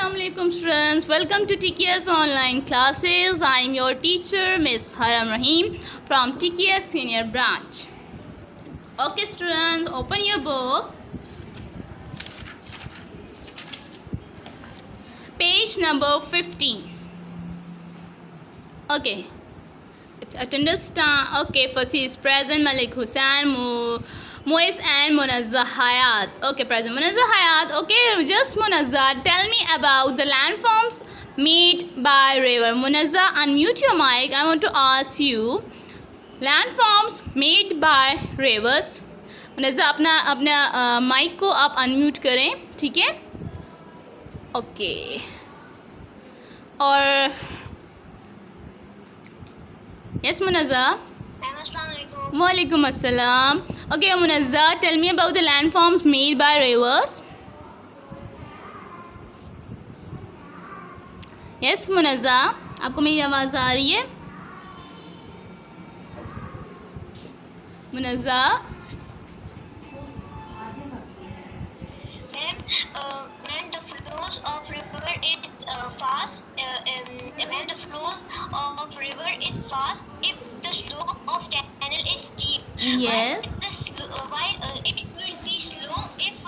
Assalamualaikum students, welcome to TKS online classes. I am your teacher Miss Haram Rahim from TKS senior branch. Okay students, open your book, page number 15. Okay, it's attendance time. Okay, first is present Malik Hussain, Moise and Munazza Hayat. Okay, present Munazza Hayat. Okay, just Munazza, tell me about the landforms made by river. Munazza, unmute your mic. I want to ask you landforms made by rivers. Munazza, अपना mic को आप unmute करें, ठीक है? Okay, और yes Munazza. Walaikum assalam. Okay, Munazza, tell me about the landforms made by rivers. Yes, Munazza, आपको मेरी आवाज़ आ रही है? Munazza. When the flows of river is fast, when the flow of river is fast, if the slope of channel is steep. Yes. While it will be slow if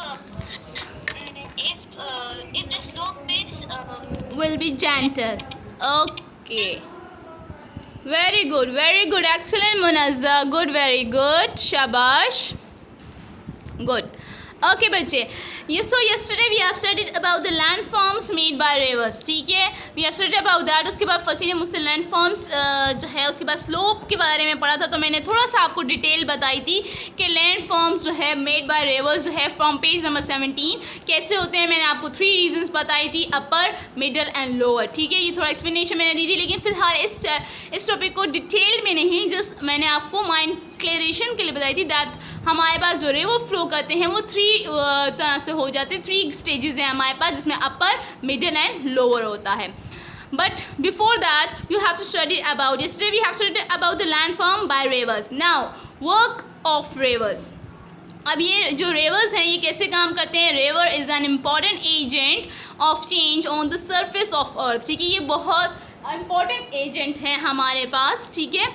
the slope is Will be gentle. Okay. Very good, very good. Excellent, Munazza. Good, very good. Shabash. Good. Okay, बच्चे. So yesterday we have studied about the landforms made by rivers. ठीक है, we have studied about that. उसके बाद फसी ने मुझसे landforms जो है उसके बाद slope के बारे में पढ़ा था, तो मैंने थोड़ा सा आपको डिटेल बताई थी कि landforms जो है made by rivers जो है from page number 17 कैसे होते हैं. मैंने आपको 3 reasons बताई थी, upper, middle and lower. ठीक है, ये थोड़ा explanation मैंने दी थी, लेकिन फ़िलहाल इस टॉपिक को डिटेल में नहीं, जस्ट मैंने आपको माइंड क्लियरेशन के लिए बताई थी दैट हमारे पास जो रिवर फ्लो करते हैं वो 3 तरह से हो जाते हैं. 3 स्टेजेस हैं हमारे पास, जिसमें अपर, मिडिल एंड लोअर होता है. But before that you have to study about yesterday we have studied about the landform by rivers. Now work of rivers. अब ये जो रिवर्स हैं ये कैसे काम करते हैं. River is an important agent of change on the surface of earth. ठीक है, ये बहुत इम्पॉर्टेंट एजेंट हैं हमारे पास. ठीक है,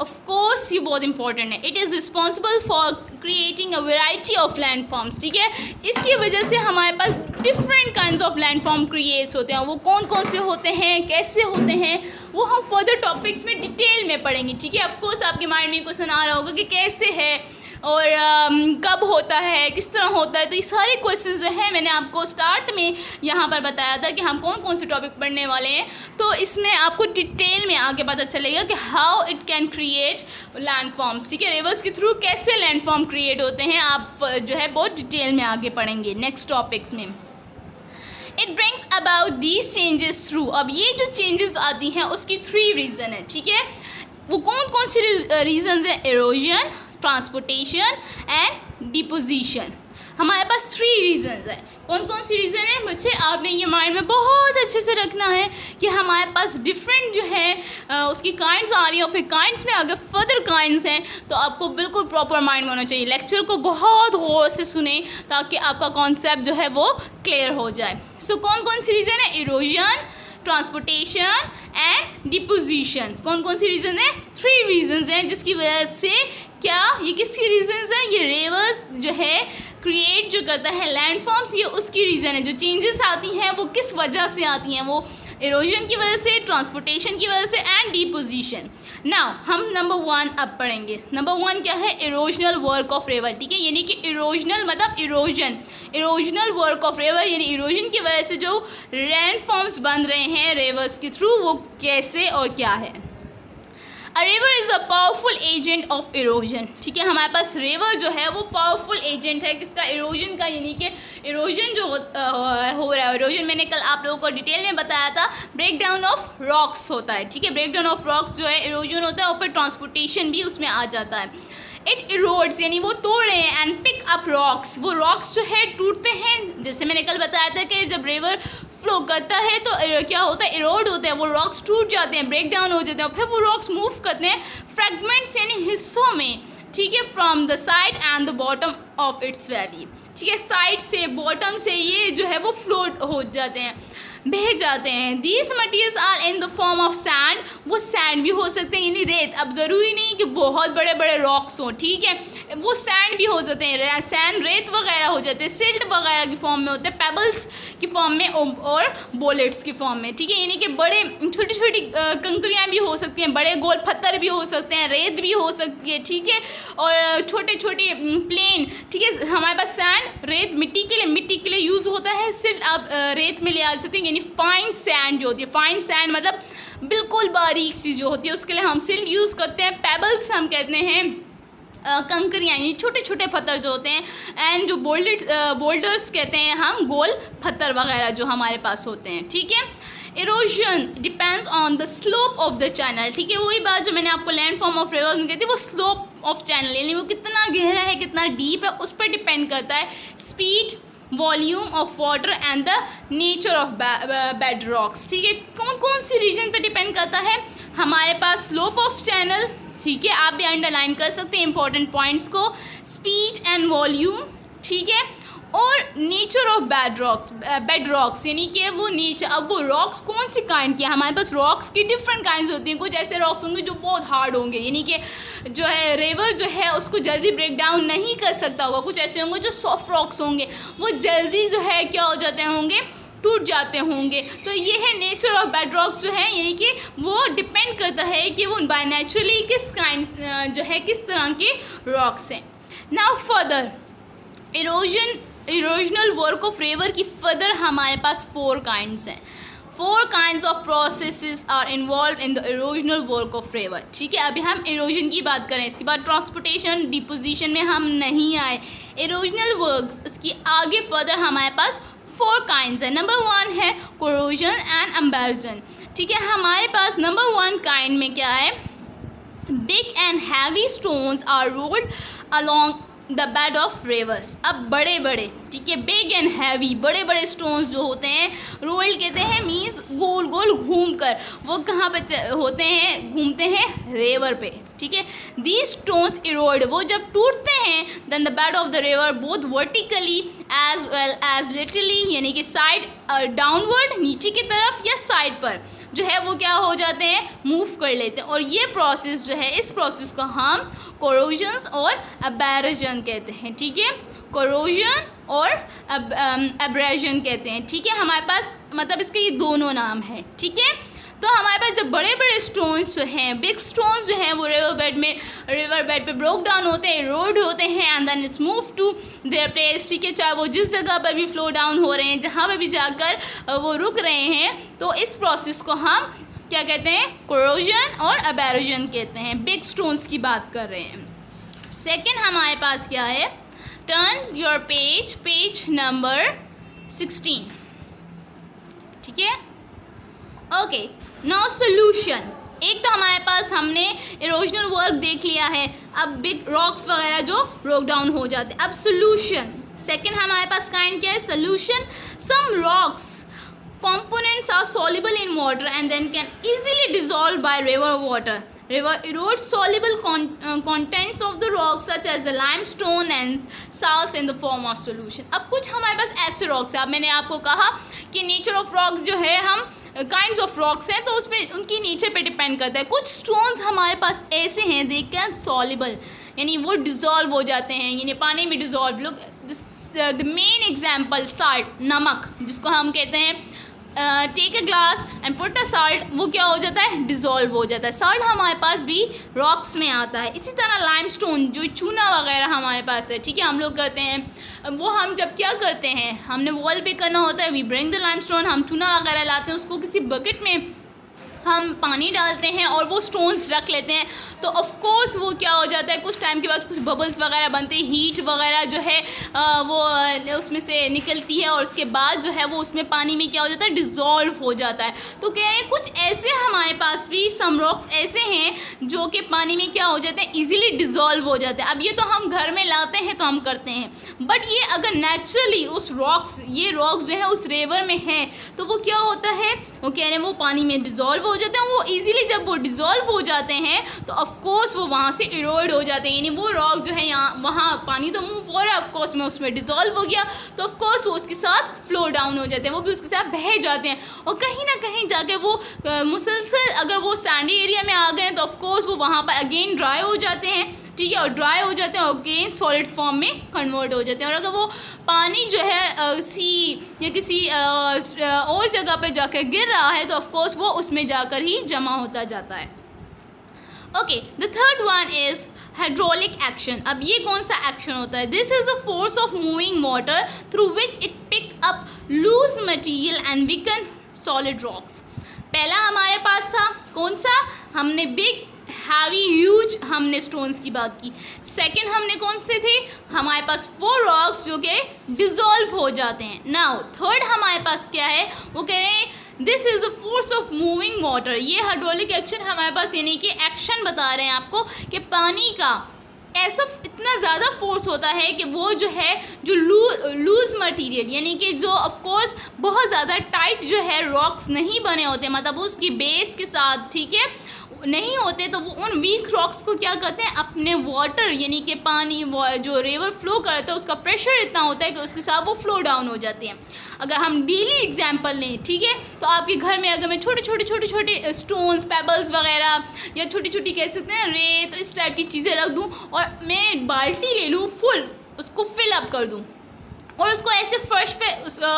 ऑफ कोर्स ये बहुत इंपॉर्टेंट है. It is responsible for creating a variety of landforms. ठीक है, इसकी वजह से हमारे पास different kinds of landform creates होते हैं. वो कौन कौन से होते हैं, कैसे होते हैं, वो हम फर्दर टॉपिक्स में डिटेल में पढ़ेंगे. ठीक है, ऑफ कोर्स आपके माइंड में क्वेश्चन आ रहा होगा कि कैसे है और कब होता है, किस तरह होता है. तो ये सारे क्वेश्चन जो हैं मैंने आपको स्टार्ट में यहाँ पर बताया था कि हम कौन कौन से टॉपिक पढ़ने वाले हैं. तो इसमें आपको डिटेल में आगे पता चलेगा कि how it can create landforms. ठीक है, रिवर्स के थ्रू कैसे लैंडफॉर्म क्रिएट होते हैं, आप जो है बहुत डिटेल में आगे पढ़ेंगे नेक्स्ट टॉपिक्स में. It brings about these changes through. अब ये जो चेंजेस आती हैं उसकी 3 रीज़न है. ठीक है, वो कौन कौन सी रीज़न हैं. Erosion, transportation and deposition. हमारे पास 3 रीज़न्स हैं. कौन कौन सी रीज़न है मुझे आपने ये माइंड में बहुत अच्छे से रखना है कि हमारे पास डिफरेंट जो है उसकी काइंड्स आ रही हैं, और फिर काइंड्स में अगर फर्दर काइंड्स हैं तो आपको बिल्कुल प्रॉपर माइंड में होना चाहिए. लेक्चर को बहुत गौर से सुने ताकि आपका कॉन्सेप्ट जो है वो क्लियर हो जाए. सो कौन कौन सी रीज़न है. Erosion, transportation and deposition. कौन कौन सी रीज़न है. 3 रीज़न्स हैं जिसकी वजह से क्या ये किसकी रीज़न्स हैं. ये रिवर्स जो है क्रिएट जो करता है लैंडफॉर्म्स, ये उसकी रीज़न है. जो चेंजेस आती हैं वो किस वजह से आती हैं, वो इरोजन की वजह से, ट्रांसपोर्टेशन की वजह से एंड डिपोजिशन. नाउ हम नंबर 1 अब पढ़ेंगे. नंबर 1 क्या है. Erosional work of river. ठीक है, यानी कि इरोजनल मतलब erosion, erosional work of river यानी इरोजन की वजह से जो लैंडफॉर्म्स बन रहे हैं रिवर्स के थ्रू वो कैसे और क्या है. A river is a powerful agent of erosion. ठीक है, हमारे पास रिवर जो है वो पावरफुल एजेंट है किसका. इरोजन का. यानी कि इरोजन जो हो रहा है, इरोजन मैंने कल आप लोगों को डिटेल में बताया था, ब्रेक डाउन ऑफ रॉक्स होता है. ठीक है, ब्रेक डाउन ऑफ रॉक्स जो है इरोजन होता है, और फिर ट्रांसपोर्टेशन भी उसमें आ जाता है. इट इरोड्स यानी वो तोड़ रहे हैं, एंड पिक अप रॉक्स. वो रॉक्स जो है टूटते हैं. जैसे मैंने कल बताया था कि जब रिवर फ्लो करता है तो क्या होता है, इरोड होते हैं, वो रॉक्स टूट जाते हैं, ब्रेक डाउन हो जाते हैं, और फिर वो रॉक्स मूव करते हैं फ्रैगमेंट्स यानी हिस्सों में. ठीक है, from the side and the bottom of its valley, ठीक है, साइड से बॉटम से ये जो है वो फ्लोट हो जाते हैं, बह जाते हैं। These materials are in the form of sand, वो सैंड भी हो सकते हैं यानी रेत, अब ज़रूरी नहीं कि बहुत बड़े बड़े रॉक्स हों, ठीक है, वो सैंड भी हो सकते हैं, सैंड रेत वगैरह हो जाते हैं, सिल्ट वगैरह की फॉर्म में होते हैं, पेबल्स की फॉर्म में और बोलेट्स की फॉर्म में, ठीक है, यानी कि बड़े छोटी छोटी कंकरियाँ भी हो सकती हैं, बड़े गोल पत्थर भी हो सकते हैं, रेत भी हो सकती है, ठीक है, और छोटे छोटे प्लेन, ठीक है, हमारे पास सैंड रेत मिट्टी के लिए यूज़ होता है, सिल्ट आप रेत में ले आ सकते हैं, यानी फाइन सैंड जो होती है, फाइन सैंड मतलब बिल्कुल बारीक सी जो होती है, उसके लिए हम सिल्ट यूज़ करते हैं। पेबल्स हम कहते हैं कंकरियाँ, यानी छोटे छोटे पत्थर जो होते हैं, एंड जो बोल्डर्स कहते हैं हम गोल पत्थर वगैरह जो हमारे पास होते हैं, ठीक है। Erosion depends on the slope of the channel, ठीक है, वही बात जो मैंने आपको लैंड फॉर्म ऑफ रिवर में कहती है, वो स्लोप ऑफ चैनल यानी वो कितना गहरा है कितना डीप है उस पर डिपेंड करता है। Speed, volume of water and the nature of bed rocks, ठीक है, कौन कौन सी रीजन पे डिपेंड करता है हमारे पास, स्लोप ऑफ चैनल, ठीक है, आप भी अंडरलाइन कर सकते हैं इंपॉर्टेंट पॉइंट्स को, स्पीड एंड वॉल्यूम, ठीक है, और नेचर ऑफ बेड रॉक्स यानी कि वो नेचर, अब वो रॉक्स कौन सी काइंड की है, हमारे पास रॉक्स की डिफरेंट काइंड्स होती हैं, कुछ ऐसे रॉक्स होंगे जो बहुत हार्ड होंगे यानी कि जो है रिवर जो है उसको जल्दी ब्रेक डाउन नहीं कर सकता होगा, कुछ ऐसे होंगे जो सॉफ्ट रॉक्स होंगे वो जल्दी जो है क्या हो जाते होंगे, टूट जाते होंगे। तो ये है नेचर ऑफ बेड रॉक्स जो है, यानी कि वो डिपेंड करता है कि वो बाय नेचुरली किस काइंड जो है किस तरह के रॉक्स हैं। Now further erosional work of river की फर्दर हमारे पास 4 काइंड्स हैं, 4 kinds of processes are involved in the erosional work of river, ठीक है। अभी हम इरोजन की बात करें, इसके बाद ट्रांसपोर्टेशन डिपोजिशन में हम नहीं आए, इरोजनल वर्क्स इसकी आगे फर्दर हमारे पास 4 kinds है। नंबर 1 है corrosion and एम्बैरसन, ठीक है, हमारे पास नंबर 1 kind में क्या है, big and heavy stones are rolled along the bed of rivers. अब बड़े बड़े, ठीक है, बिग एंड हैवी बड़े बड़े स्टोन्स जो होते हैं, रोल्ड कहते हैं मीन्स गोल गोल घूम कर, वो कहाँ पे होते हैं, घूमते हैं रिवर पे, ठीक है। दीज स्टोन्स इरोड, वो जब टूटते हैं then the bed of the river both vertically as well as literally, यानी कि साइड डाउनवर्ड नीचे की तरफ या साइड पर जो है वो क्या हो जाते हैं, मूव कर लेते हैं, और ये प्रोसेस जो है इस प्रोसेस को हम कोरोजन और एब्रेजन कहते हैं, ठीक है, कोरोजन और एब्रेजन कहते हैं, ठीक है। हमारे पास मतलब इसके ये दोनों नाम हैं, ठीक है। तो हमारे पास जब बड़े बड़े स्टोन्स जो हैं, बिग स्टोन्स जो हैं, वो रिवर बेड पे ब्रोक डाउन होते हैं, रोड होते हैं, and then its move to their place, ठीक है, चाहे वो जिस जगह पर भी फ्लो डाउन हो रहे हैं, जहाँ पर भी जाकर वो रुक रहे हैं, तो इस प्रोसेस को हम क्या कहते हैं, कोरोजन और एब्रेजन कहते हैं। बिग स्टोन्स की बात कर रहे हैं। सेकेंड हमारे पास क्या है, टर्न योर पेज नंबर 16, ठीक है, ओके। नाउ सोल्यूशन, एक तो हमारे पास हमने इरोजनल वर्क देख लिया है, अब बिग रॉक्स वगैरह जो ब्रोक डाउन हो जाते हैं। अब सोल्यूशन, सेकंड हमारे पास काइंड क्या है, solution, some rocks components are soluble in water and then can easily dissolve by river water. River erodes soluble contents of the rocks such as the limestone and salts in the form of solution. अब कुछ हमारे पास ऐसे rocks हैं, अब मैंने आपको कहा कि नेचर ऑफ रॉक्स जो है हम काइंड्स ऑफ रॉक्स हैं तो उसमें उनकी नेचर पे डिपेंड करता है। कुछ स्टोन्स हमारे पास ऐसे हैं दे कैन सॉल्युबल, यानी वो डिज़ोल्व हो जाते हैं, यानी पानी में dissolve. Look the main example salt, नमक जिसको हम कहते हैं, take a glass and put a salt, वो क्या हो जाता है, डिज़ोल्व हो जाता है। साल्ट हमारे पास भी रॉक्स में आता है। इसी तरह लाइमस्टोन जो चूना वगैरह हमारे पास है, ठीक है, हम लोग करते हैं वो, हम जब क्या करते हैं, हमने वॉल पे करना होता है, वी ब्रिंग द लाइमस्टोन, हम चूना वगैरह लाते हैं, उसको किसी बकेट में हम पानी डालते हैं और वो स्टोन्स रख लेते हैं, तो ऑफ कोर्स वो क्या हो जाता है, कुछ टाइम के बाद कुछ बबल्स वगैरह बनते हैं, हीट वगैरह जो है वो उसमें से निकलती है, और उसके बाद जो है वो उसमें पानी में क्या हो जाता है, डिज़ोल्व हो जाता है। तो कह रहे हैं कुछ ऐसे हमारे पास भी सम रॉक्स ऐसे हैं जो कि पानी में क्या हो जाते हैं, ईजिली डिज़ोल्व हो जाते हैं। अब ये तो हम घर में लाते हैं तो हम करते हैं, बट ये अगर नेचुरली उस ये रॉक्स जो है उस रिवर में है तो वो क्या होता है, वो कह रहे हैं वो पानी में डिज़ोल्व हो जाते हैं। वो इजीली जब वो डिज़ोल्व हो जाते हैं तो ऑफकोर्स वो वहाँ से इरोड हो जाते हैं, यानी वो रॉक जो है यहाँ वहाँ पानी तो मूव हो रहा है ऑफकोर्स में, उसमें डिज़ोल्व हो गया तो ऑफकोर्स वो उसके साथ फ्लो डाउन हो जाते हैं, वो भी उसके साथ बह जाते हैं और कहीं ना कहीं जाके वो मुसलसल अगर वो सैंडी एरिया में आ गए तो ऑफकोर्स वो वहाँ पर अगेन ड्राई हो जाते हैं, ठीक है, और ड्राई हो जाते हैं और अगेन सॉलिड फॉर्म में कन्वर्ट हो जाते हैं। और अगर वो पानी जो है सी या किसी और जगह पे जाकर गिर रहा है तो ऑफकोर्स वो उसमें जाकर ही जमा होता जाता है। Okay, the third one is hydraulic action. अब ये कौन सा एक्शन होता है? This is a force of moving water through which it pick up loose material and weaken solid rocks. पहला हमारे पास था कौन सा, हमने बिग हैवी ह्यूज हमने स्टोन्स की बात की। सेकंड हमने कौन से थे, हमारे पास 4 रॉक्स जो कि डिज़ोल्व हो जाते हैं। नाउ थर्ड हमारे पास क्या है, वो कह रहे हैं this is a force of moving water. ये हाइड्रोलिक एक्शन हमारे पास यानी कि एक्शन बता रहे हैं आपको कि पानी का ऐसा इतना ज़्यादा फोर्स होता है कि वो जो है जो लूज मटेरियल यानी कि जो ऑफकोर्स बहुत ज़्यादा टाइट जो है रॉक्स नहीं बने होते, मतलब उसकी बेस के साथ, ठीक है, नहीं होते तो वो उन वीक रॉक्स को क्या करते हैं, अपने वाटर यानी कि पानी जो रिवर फ्लो करता है उसका प्रेशर इतना होता है कि उसके साथ वो फ्लो डाउन हो जाते हैं। अगर हम डेली एग्जांपल लें, ठीक है, तो आपके घर में अगर मैं छोटे छोटे स्टोन्स पेबल्स वगैरह या छोटी छोटी कह सकते हैं रेत, तो इस टाइप की चीज़ें रख दूँ और मैं बाल्टी ले लूँ फुल, उसको फिल अप कर दूँ और उसको ऐसे फर्श पे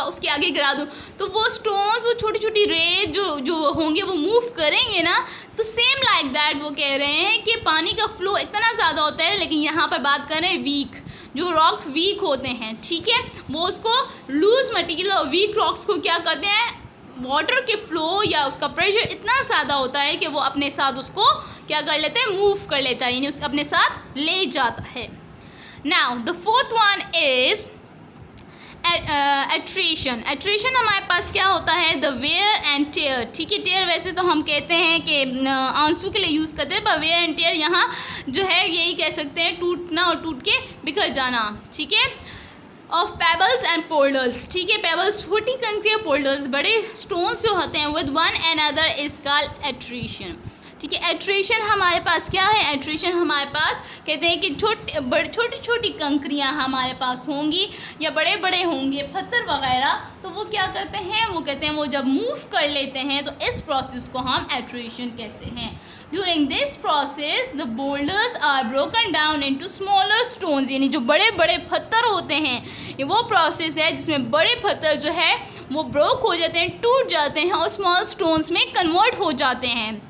उसके आगे गिरा दूँ तो वो स्टोन्स, वो छोटी छोटी रेत जो होंगे वो मूव करेंगे ना, तो सेम लाइक दैट वो कह रहे हैं कि पानी का फ्लो इतना ज़्यादा होता है, लेकिन यहाँ पर बात कर रहे हैं वीक, जो रॉक्स वीक होते हैं, ठीक है, वो उसको लूज मटीरियल और वीक रॉक्स को क्या करते हैं, वाटर के फ्लो या उसका प्रेशर इतना ज़्यादा होता है कि वो अपने साथ उसको क्या कर लेते हैं, मूव कर लेता है, यानी उसको अपने साथ ले जाता है। Now the fourth one is attrition. Attrition हमारे पास क्या होता है, द वेयर एंड टेयर, ठीक है, टेयर वैसे तो हम कहते हैं कि आंसू के लिए यूज़ करते हैं, पर वेयर एंड टेयर यहाँ जो है यही कह सकते हैं टूटना और टूट के बिखर जाना, ठीक है, ऑफ पेबल्स एंड पोल्डर्स, ठीक है, पेबल्स छोटी कंकरियाँ, पोल्डर्स बड़े स्टोन्स जो होते हैं, with one and other is called attrition, ठीक है। एट्रेशन हमारे पास क्या है, एट्रेशन हमारे पास कहते हैं कि छोटी छोटी कंकरियाँ हमारे पास होंगी या बड़े बड़े होंगे पत्थर वगैरह, तो वो क्या करते हैं, वो कहते हैं वो जब मूव कर लेते हैं तो इस प्रोसेस को हम एट्रेशन कहते हैं। During this process the boulders are broken down into smaller stones, यानी जो बड़े बड़े पत्थर होते हैं, ये वो प्रोसेस है जिसमें बड़े पत्थर जो है वो ब्रोक हो जाते हैं, टूट जाते हैं और स्मॉल स्टोन्स में कन्वर्ट हो जाते हैं।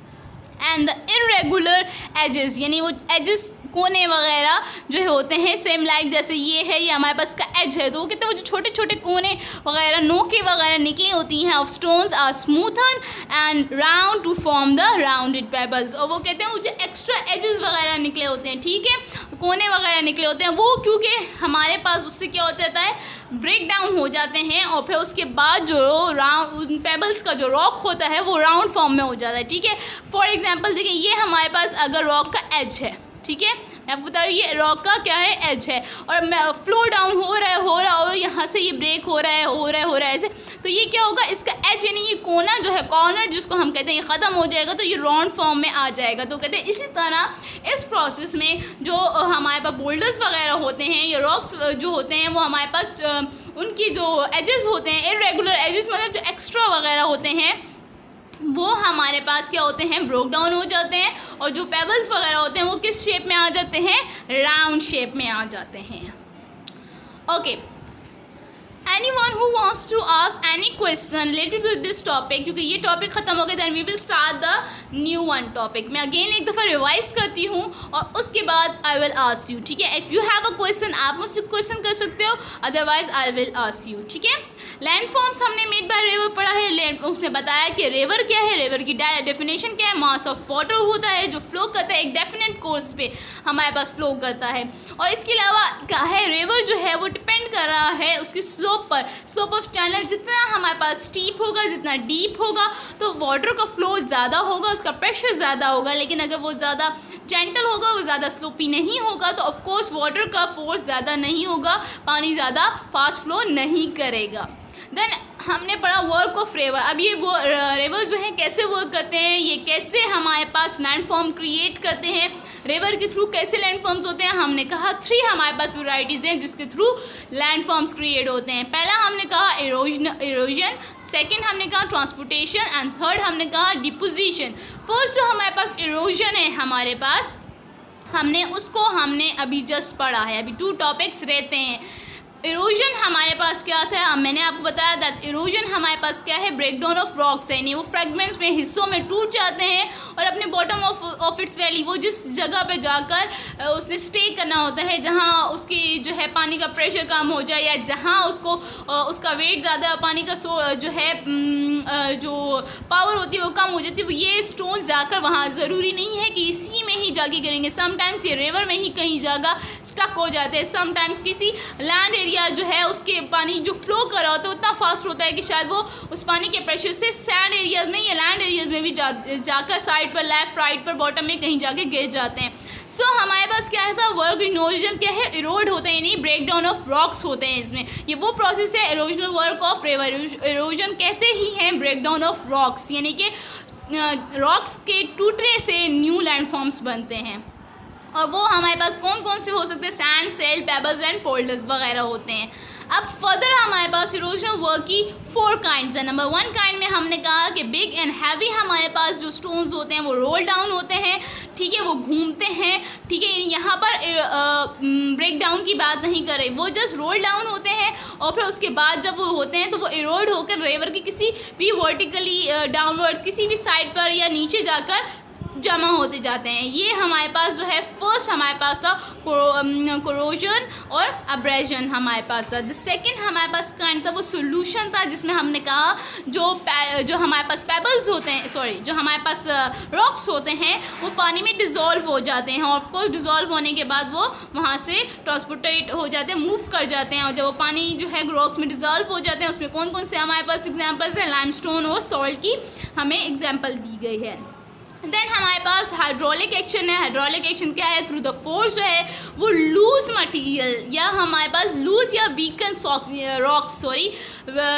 एंड द इरेगुलर एजेस, यानी वो एजेस कोने वगैरह जो होते हैं सेम लाइक जैसे ये है, ये हमारे पास का एज है, तो वो कहते हैं वो जो छोटे छोटे कोने वगैरह नोके वगैरह निकली होती हैं of stones are smoothen and round to form the rounded pebbles, और वो कहते हैं वो जो एक्स्ट्रा एजेस वगैरह निकले होते हैं, ठीक है, कोने वगैरह निकले होते हैं, वो क्योंकि हमारे पास उससे क्या हो जाता है, ब्रेक डाउन हो जाते हैं और फिर उसके बाद जो राउंड पेबल्स का जो रॉक होता है वो राउंड फॉर्म में हो जाता है, ठीक है। फॉर एग्जांपल देखिए ये हमारे पास अगर रॉक का एज है, ठीक है, मैं आपको बता रही हूँ ये रॉक का क्या है, एज है, और फ्लो डाउन हो रहा है और यहाँ से ये ब्रेक हो रहा है ऐसे, तो ये क्या होगा, इसका एज यानी ये कोना जो है, कॉर्नर जिसको हम कहते हैं, ये ख़त्म हो जाएगा तो ये राउंड फॉर्म में आ जाएगा। तो कहते हैं इसी तरह इस प्रोसेस में जो हमारे पास बोल्डर्स वगैरह होते हैं या रॉक्स जो होते हैं वो हमारे पास उनकी जो एजेस होते हैं, इरेगुलर एजेस मतलब जो एक्स्ट्रा वगैरह होते हैं, वो हमारे पास क्या होते हैं, ब्रोक डाउन हो जाते हैं, और जो पेबल्स वगैरह होते हैं वो किस शेप में आ जाते हैं, राउंड शेप में आ जाते हैं। Okay, anyone who wants to ask any question related to this topic, क्योंकि ये टॉपिक ख़त्म हो गया, then we will start the new one topic। मैं अगेन एक दफ़ा रिवाइज करती हूँ और उसके बाद I will ask you, ठीक है। If you have a question आप मुझसे क्वेश्चन कर सकते हो, otherwise I will ask you, ठीक है। लैंड फॉर्म्स हमने मेड बाय रिवर पढ़ा है, उसने बताया कि रिवर क्या है, रिवर की डेफिनेशन क्या है, मास ऑफ वाटर होता है जो फ्लो करता है एक डेफिनेट कोर्स पे हमारे पास फ्लो करता है, और इसके अलावा क्या है, रिवर जो है वो डिपेंड कर रहा है उसकी स्लोप पर, स्लोप ऑफ चैनल जितना हमारे पास स्टीप होगा, जितना डीप होगा, तो वाटर का फ्लो ज़्यादा होगा, उसका प्रेशर ज़्यादा होगा। लेकिन अगर वो ज़्यादा जेंटल होगा, वो ज़्यादा स्लोपी नहीं होगा, तो ऑफकोर्स वाटर का फोर्स ज़्यादा नहीं होगा, पानी ज़्यादा फास्ट फ्लो नहीं करेगा। देन हमने पढ़ा वर्क ऑफ रिवर। अब ये वो रिवर जो है कैसे वर्क करते हैं, ये कैसे हमारे पास लैंडफॉर्म क्रिएट करते हैं, रिवर के थ्रू कैसे लैंडफॉर्म्स होते हैं। हमने कहा 3 हमारे पास वैरायटीज़ हैं जिसके थ्रू लैंडफॉर्म्स क्रिएट होते हैं। पहला हमने कहा इरोजन, सेकंड हमने कहा ट्रांसपोर्टेशन एंड थर्ड हमने कहा डिपोजिशन। फर्स्ट जो हमारे पास इरोजन है हमारे पास, हमने अभी जस्ट पढ़ा है, अभी 2 टॉपिक्स रहते हैं। इरोजन हमारे पास क्या था, मैंने आपको बताया दैट इरोजन हमारे पास क्या है, ब्रेकडाउन ऑफ रॉक्स है, यानी वो फ्रेगमेंट्स में, हिस्सों में टूट जाते हैं और अपने बॉटम ऑफ इट्स वैली, वो जिस जगह पे जाकर उसने स्टे करना होता है, जहाँ उसकी जो है पानी का प्रेशर कम हो जाए या जहाँ उसको उसका वेट ज़्यादा, पानी का जो है जो पावर होती है वो कम हो जाती है, वो ये स्टोन्स जाकर वहाँ, ज़रूरी नहीं है कि इसी में ही जाके गिरेंगे, समटाइम्स ये रिवर में ही कहीं जगह स्टक हो जाते हैं, समटाइम्स किसी लैंड एरिया जो है उसके पानी जो फ्लो कर रहा होता है उतना फास्ट होता है कि शायद वो उस पानी के प्रेशर से सैंड एरियाज में या लैंड एरियाज में भी जाकर साइड पर, लेफ्ट राइट पर, बॉटम में कहीं जाके गिर जाते हैं। सो हमारे पास क्या था, वर्क इरोजन क्या है, इरोड होते हैं, यानी ब्रेक डाउन ऑफ रॉक्स होते हैं इसमें। ये वो प्रोसेस है erosional work of river, erosion कहते ही हैं ब्रेक डाउन ऑफ रॉक्स, यानी कि रॉक्स के टूटने से न्यू लैंडफॉर्म्स बनते हैं। और वो हमारे पास कौन कौन से हो सकते हैं, सैंड, सेल, पेबल्स एंड पोल्डर्स वगैरह होते हैं। अब फर्दर हमारे पास इरोजनल वर्क की 4 काइंड्स है। नंबर 1 काइंड में हमने कहा कि बिग एंड हैवी हमारे पास जो स्टोन्स होते हैं वो रोल डाउन होते हैं, ठीक है, वो घूमते हैं, ठीक है, यहाँ पर ब्रेक डाउन की बात नहीं कर रही, वो जस्ट रोल डाउन होते हैं और फिर उसके बाद जब वो होते हैं तो वो इरोड होकर रिवर की किसी भी वर्टिकली डाउनवर्ड्स, किसी भी साइड पर या नीचे जाकर जमा होते जाते हैं। ये हमारे पास जो है फर्स्ट हमारे पास था कोरोजन और अब्रेजन हमारे पास था। द सेकंड हमारे पास काइंड था वो सोल्यूशन था, जिसमें हमने कहा जो हमारे पास पेबल्स होते हैं, सॉरी, जो हमारे पास रॉक्स होते हैं वो पानी में डिज़ोल्व हो जाते हैं और ऑफकोर्स डिज़ोल्व होने के बाद वो वहाँ से ट्रांसपोर्टेट हो जाते हैं, मूव कर जाते हैं। और जब वो पानी जो है रॉक्स में डिज़ोल्व हो जाते हैं उसमें कौन कौन से हमारे पास एग्जाम्पल्स हैं, लाइमस्टोन और सॉल्ट की हमें एग्जाम्पल दी गई है। देन हमारे पास हाइड्रोलिक एक्शन है। हाइड्रोलिक एक्शन क्या है, थ्रू द फोर्स जो है वो लूज मटेरियल या हमारे पास लूज या weaken rocks, sorry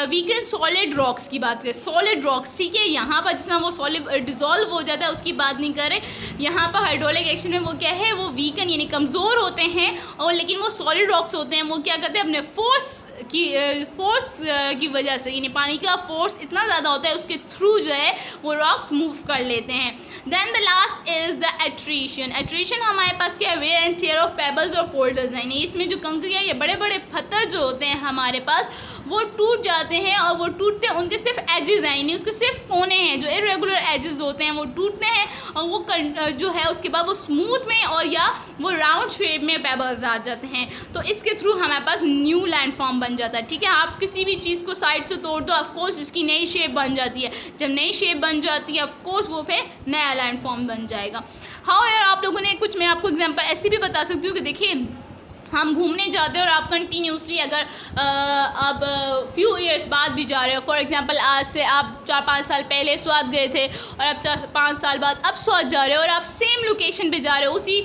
weaken solid rocks की बात करें, सॉलिड रॉक्स, ठीक है, यहाँ पर जिसमें वो सॉलिड डिज़ोल्व हो जाता है उसकी बात नहीं करें। यहाँ पर हाइड्रोलिक एक्शन में वो क्या है, वो वीकन यानी कमज़ोर होते हैं, और लेकिन वो सॉलिड रॉक्स होते हैं, वो क्या करते हैं अपने फोर्स की वजह से, यानी पानी का फोर्स इतना ज़्यादा होता है उसके थ्रू जो है वो रॉक्स मूव कर लेते हैं। Then the last is the attrition. Attrition हमारे पास क्या है, wear and tear of pebbles और पोल्डर्स हैं, इसमें जो कंकरियाँ या बड़े बड़े पत्थर जो होते हैं हमारे पास वो टूट जाते हैं, और वो टूटते हैं उनके सिर्फ एजेस हैं, यानी उसके सिर्फ कोने हैं, जो इरेगुलर एजेस होते हैं वो टूटते हैं, और वो जो है उसके बाद वो स्मूथ में और या वो राउंड शेप में पेबल्स आ जाते हैं। तो इसके थ्रू हमारे पास न्यू लैंडफॉर्म बन जाता है, ठीक है। आप किसी भी चीज़ को साइड से तोड़ दो, ऑफकोर्स उसकी नई शेप बन जाती है, जब नई शेप बन जाती है ऑफकोर्स वो फिर नया लैंडफॉर्म बन जाएगा। हाँ यार, आप लोगों ने कुछ, मैं आपको एग्जांपल ऐसे भी बता सकती हूँ कि देखिए हम घूमने जाते हैं और आप कंटिन्यूसली अगर अब फ्यू इयर्स बाद भी जा रहे हो, फॉर एग्जांपल आज से आप 4-5 साल पहले स्वाद गए थे और अब 4-5 साल बाद अब स्वाद जा रहे हो और आप सेम लोकेशन पे जा रहे हो, उसी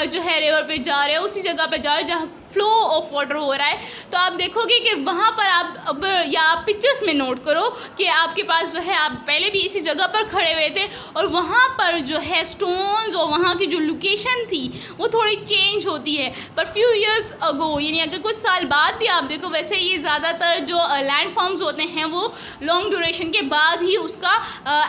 जो है रिवर पे जा रहे हो, उसी जगह पे जा रहे हो जहाँ फ्लो ऑफ वाटर हो रहा है, तो आप देखोगे कि वहाँ पर आप अब या आप पिक्चर्स में नोट करो कि आपके पास जो है आप पहले भी इसी जगह पर खड़े हुए थे और वहाँ पर जो है स्टोन्स और वहाँ की जो लोकेशन थी वो थोड़ी चेंज होती है। पर फ्यू इयर्स अगो, यानी अगर कुछ साल बाद भी आप देखो, वैसे ये ज़्यादातर जो लैंडफॉर्म्स होते हैं वो लॉन्ग ड्यूरेशन के बाद ही उसका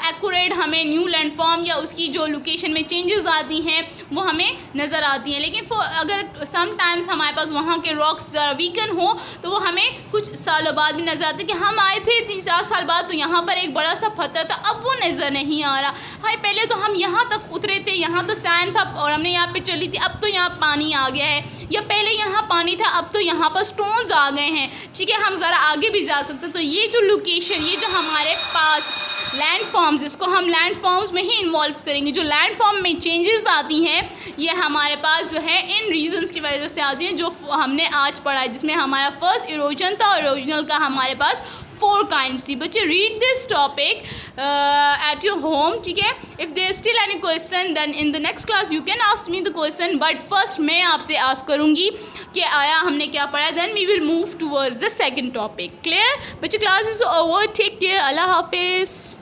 एक्यूरेट हमें न्यू लैंडफॉर्म या उसकी जो लोकेशन में चेंजेस आती हैं वो हमें नज़र आती हैं। लेकिन अगर समटाइम्स हमारे पास वहाँ के रॉक्स ज़रा वीकन हो तो वो हमें कुछ सालों बाद भी नज़र आते कि हम आए थे 3-4 साल बाद तो यहाँ पर एक बड़ा सा पत्थर था, अब वो नज़र नहीं आ रहा। हाय, पहले तो हम यहाँ तक उतरे थे, यहाँ तो सैंड था और हमने यहाँ पे चली थी, अब तो यहाँ पानी आ गया है, या पहले यहाँ पानी था अब तो यहाँ पर स्टोन्स आ गए हैं, ठीक है, हम ज़रा आगे भी जा सकते। तो ये जो लोकेशन, ये जो हमारे पास लैंड फॉर्म्स, इसको हम लैंड फॉर्म्स में ही इन्वॉल्व करेंगे। जो लैंड फॉर्म में चेंजेस आती हैं ये हमारे पास जो है इन रीजंस की वजह से आती हैं जो हमने आज पढ़ा है, जिसमें हमारा फर्स्ट इरोजन था और इरोजनल का हमारे पास 4 काइंड्स थी। बच्चे read this topic at your home, ठीक है। If there still any question then in the next class you can ask me the question, but first मैं आपसे आस्क करूँगी कि आया हमने क्या पढ़ा, then we will move towards the second topic. Clear बच्चे? Class is over, take care, अल्लाह हाफिज़।